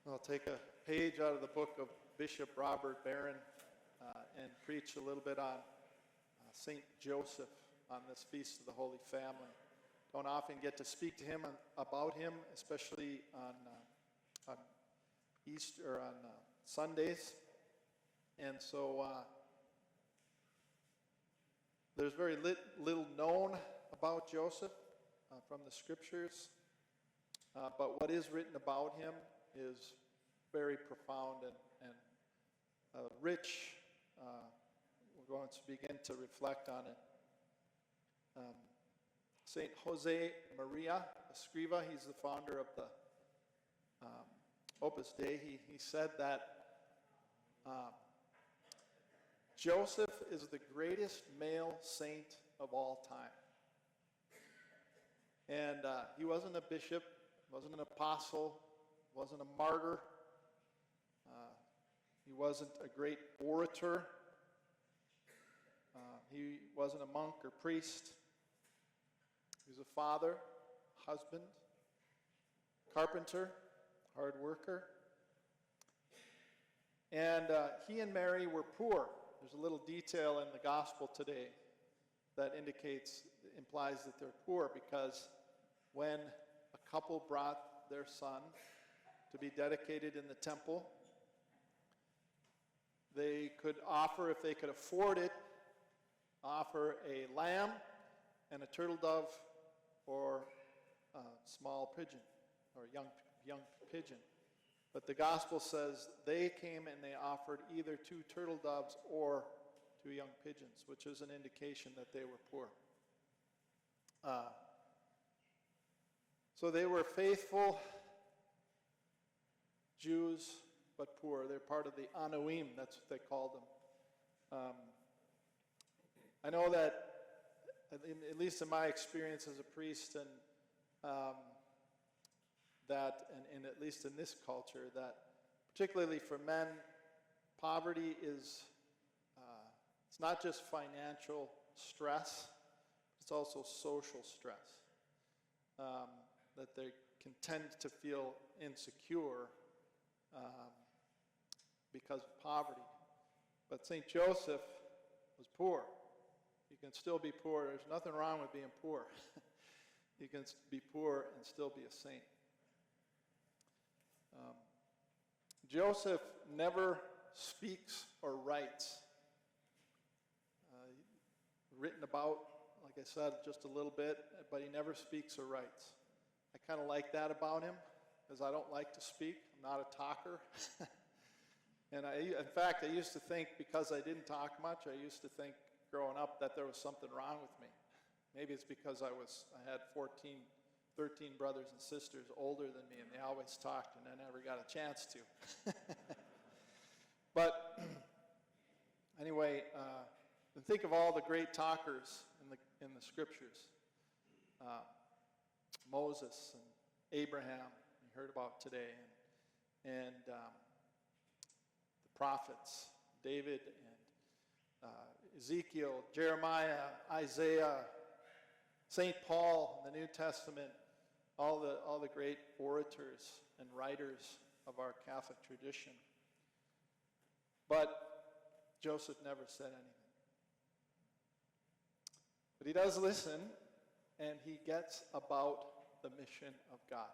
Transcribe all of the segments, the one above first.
I'll take a page out of the book of Bishop Robert Barron and preach a little bit on St. Joseph on this Feast of the Holy Family. Don't often get to speak to him about him, especially on Easter or on Sundays. And so there's very little known about Joseph from the scriptures, but what is written about him is very profound and rich. We're going to begin to reflect on it. St. Jose Maria Escriva, he's the founder of the Opus Dei. He said that Joseph is the greatest male saint of all time. And he wasn't a bishop, wasn't an apostle, wasn't a martyr. He wasn't a great orator. He wasn't a monk or priest. He was a father, husband, carpenter, hard worker. And he and Mary were poor. There's a little detail in the gospel today that implies that they're poor, because when a couple brought their son to be dedicated in the temple, they could offer, if they could afford it, offer a lamb and a turtle dove or a small pigeon or young pigeon. But the gospel says they came and they offered either 2 turtle doves or 2 young pigeons, which is an indication that they were poor. So they were faithful Jews, but poor. They're part of the Anoim, that's what they called them. I know that, at least in my experience as a priest, and at least in this culture, that particularly for men, poverty is, it's not just financial stress, it's also social stress. That they can tend to feel insecure because of poverty. But St. Joseph was poor. You can still be poor. There's nothing wrong with being poor. You can be poor and still be a saint. Joseph never speaks or writes. Written about, like I said, just a little bit, but he never speaks or writes. I kind of like that about him, because I don't like to speak. I'm not a talker. And in fact, I used to think, because I didn't talk much, I used to think growing up that there was something wrong with me. Maybe it's because I had 13 brothers and sisters older than me, and they always talked, and I never got a chance to. But anyway, think of all the great talkers in the scriptures. Moses and Abraham, you heard about today, and the prophets, David and Ezekiel, Jeremiah, Isaiah, St. Paul in the New Testament, all the great orators and writers of our Catholic tradition. But Joseph never said anything. But he does listen, and he gets about the mission of God.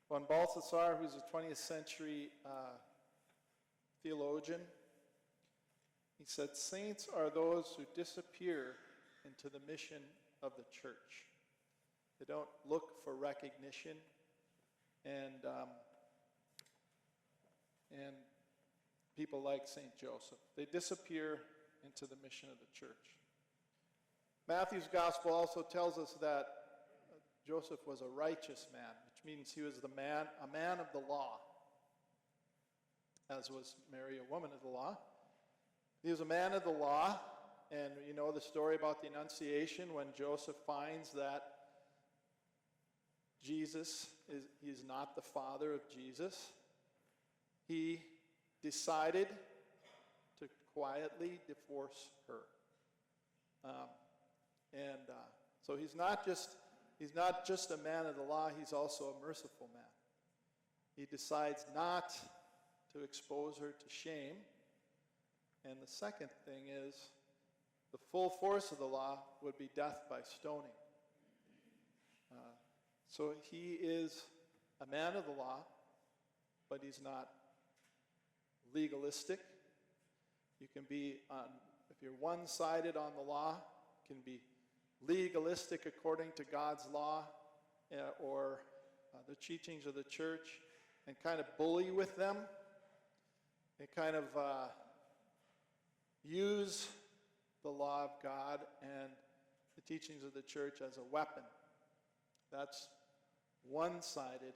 Von Balthasar, who's a 20th century theologian, he said, saints are those who disappear into the mission of the church. They don't look for recognition, and people like St. Joseph, they disappear into the mission of the church. Matthew's gospel also tells us that Joseph was a righteous man, which means he was a man of the law, as was Mary, a woman of the law. He was a man of the law, and you know the story about the Annunciation, when Joseph finds that he's not the father of Jesus. He decided to quietly divorce her. So he's not just a man of the law, he's also a merciful man. he decides not to expose her to shame. And the second thing is, the full force of the law would be death by stoning. So he is a man of the law, but he's not legalistic. You can be, if you're one-sided on the law, can be legalistic according to God's law or the teachings of the church and kind of bully with them and kind of use the law of God and the teachings of the church as a weapon. That's one-sided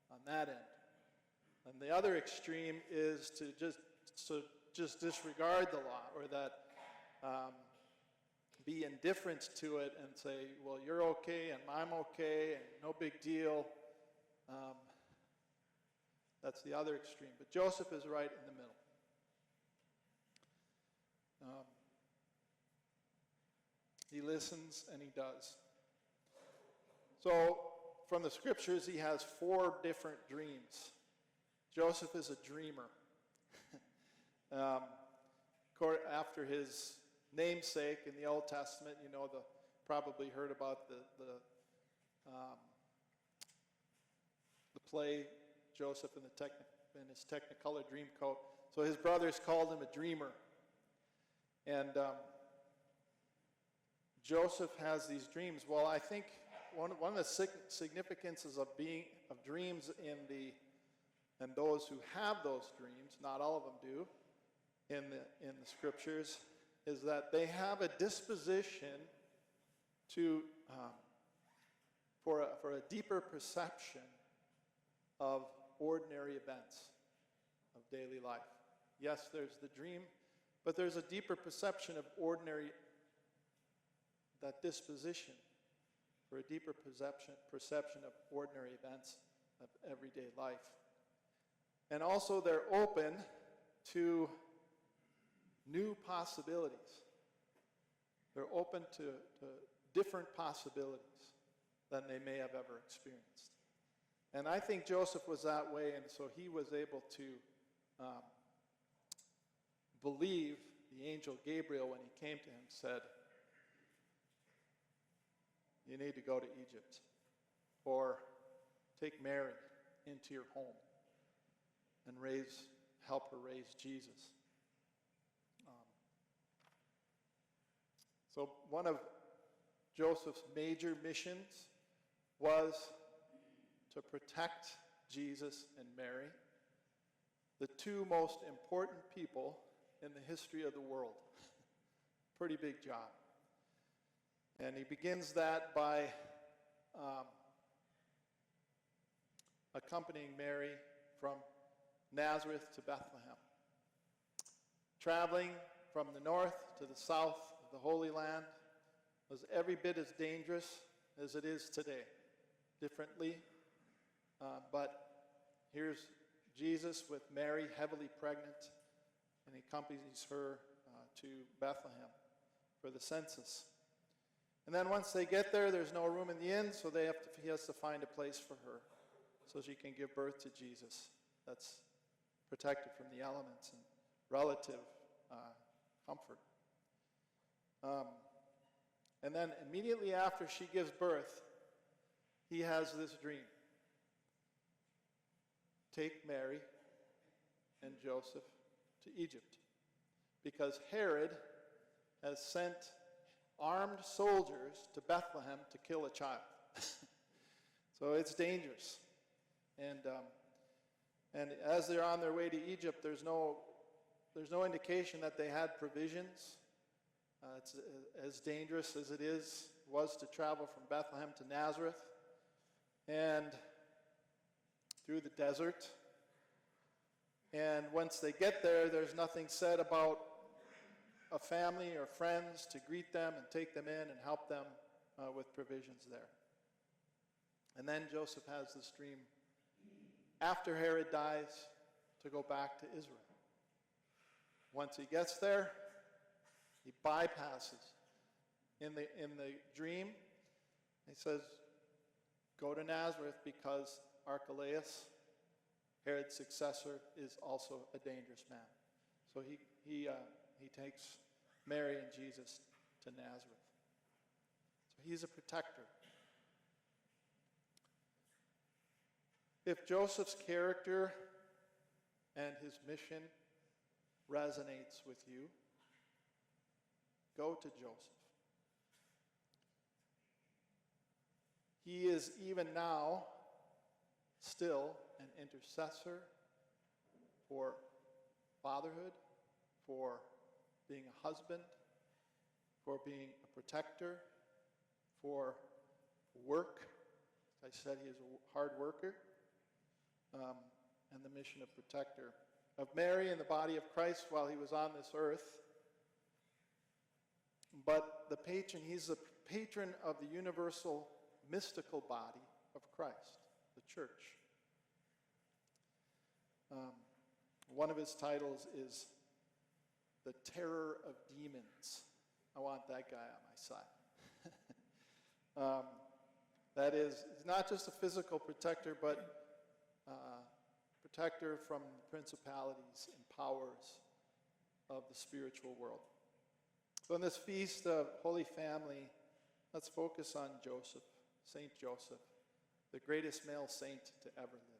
on that end. And the other extreme is to just disregard the law, or that be indifferent to it and say, well, you're okay and I'm okay and no big deal. That's the other extreme. But Joseph is right in the middle. He listens and he does. So, from the scriptures, he has 4 different dreams. Joseph is a dreamer. After his namesake in the Old Testament, you know, probably heard about the play Joseph in his Technicolor Dreamcoat. So his brothers called him a dreamer, and Joseph has these dreams. Well, I think one of the significances of dreams and those who have those dreams, not all of them do, in the scriptures, is that they have a disposition to for a deeper perception of ordinary events of daily life. Yes, there's the dream, but there's a deeper perception of that disposition for a deeper perception of ordinary events of everyday life. And also they're open to new possibilities. They're open to different possibilities than they may have ever experienced. And I think Joseph was that way, and so he was able to believe the angel Gabriel when he came to him, said, you need to go to Egypt, or take Mary into your home and help her raise Jesus. So one of Joseph's major missions was to protect Jesus and Mary, the 2 most important people in the history of the world. Pretty big job. And he begins that by accompanying Mary from Nazareth to Bethlehem, traveling from the north to the south of the Holy Land was every bit as dangerous as it is today, differently. But here's Jesus with Mary, heavily pregnant, and he accompanies her to Bethlehem for the census. And then once they get there, there's no room in the inn, so he has to find a place for her so she can give birth to Jesus. That's protected from the elements and relative comfort. And then immediately after she gives birth, he has this dream. Take Mary and Joseph to Egypt, because Herod has sent armed soldiers to Bethlehem to kill a child. So it's dangerous. And as they're on their way to Egypt, there's no indication that they had provisions. It's as dangerous as it was to travel from Bethlehem to Nazareth and through the desert. And once they get there, there's nothing said about a family or friends to greet them and take them in and help them with provisions there. And then Joseph has this dream after Herod dies to go back to Israel. Once he gets there, he bypasses. In the dream, he says, go to Nazareth because Archelaus Herod's successor, is also a dangerous man. So he takes Mary and Jesus to Nazareth. So he's a protector. If Joseph's character and his mission resonates with you, go to Joseph. He is even now still an intercessor for fatherhood, for being a husband, for being a protector, for work. As I said, he is a hard worker, and the mission of protector of Mary and the body of Christ while he was on this earth. But he's the patron of the universal mystical body of Christ, the church. One of his titles is the terror of demons. I want that guy on my side. That is, he's not just a physical protector, but protector from principalities and powers of the spiritual world. So in this feast of Holy Family, let's focus on Joseph, Saint Joseph, the greatest male saint to ever live.